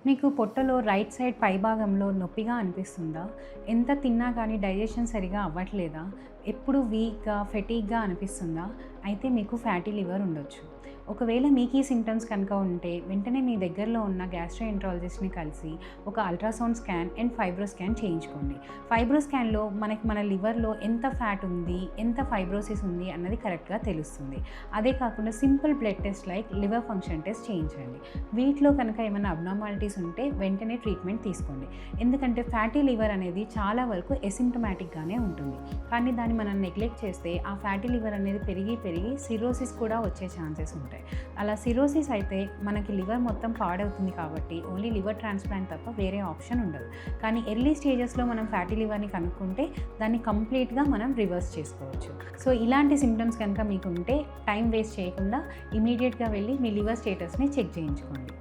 మీకు పొట్టలో right side పైభాగంలో నొప్పిగా అనిపిస్తుందా? ఎంత తిన్నా కానీ డైజెషన్ సరిగా అవ్వట్లేదా? ఎప్పుడు వీక్‌గా, ఫెటీగ్‌గా అనిపిస్తుందా? అయితే మీకు ఫ్యాటీ లివర్ ఉండొచ్చు. ఒకవేళ మీకు ఈ సింప్టమ్స్ కనుక ఉంటే వెంటనే మీ దగ్గరలో ఉన్న గ్యాస్ట్రోఎంట్రాలజిస్ట్‌ని కలిసి ఒక ultrasound scan and fibro scan చేయించుకోండి. ఫైబ్రో స్కాన్‌లో మనకి మన లివర్‌లో ఎంత ఫ్యాట్ ఉంది, ఎంత ఫైబ్రోసిస్ ఉంది అన్నది కరెక్ట్‌గా తెలుస్తుంది. అదే కాకుండా simple blood test like liver function test చేయించండి. వీటిలో కనుక ఏమైనా అబ్నార్మాలిటీస్ ఉంటే వెంటనే ట్రీట్మెంట్ తీసుకోండి. ఎందుకంటే ఫ్యాటీ లివర్ అనేది చాలా వరకు ఎసిమ్ప్టమాటిక్‌గానే ఉంటుంది. కానీ దాన్ని మనం నెగ్లెక్ట్ చేస్తే ఆ ఫ్యాటీ లివర్ అనేది పెరిగి సిర్రోసిస్ కూడా వచ్చే ఛాన్సెస్ ఉంటాయి. అలా సిర్రోసిస్ అయితే మనకి లివర్ మొత్తం పాడవుతుంది కాబట్టి ఓన్లీ లివర్ ట్రాన్స్‌ప్లాంట్ తప్ప వేరే ఆప్షన్ ఉండదు. కానీ ఎర్లీ స్టేజెస్‌లో మనం ఫ్యాటీ లివర్‌ని కనుక్కుంటే దాన్ని కంప్లీట్‌గా మనం రివర్స్ చేసుకోవచ్చు. సో ఇలాంటి సింప్టమ్స్ కనుక మీకు ఉంటే టైం వేస్ట్ చేయకుండా ఇమీడియట్‌గా వెళ్ళి మీ లివర్ స్టేటస్‌ని చెక్ చేయించుకోండి.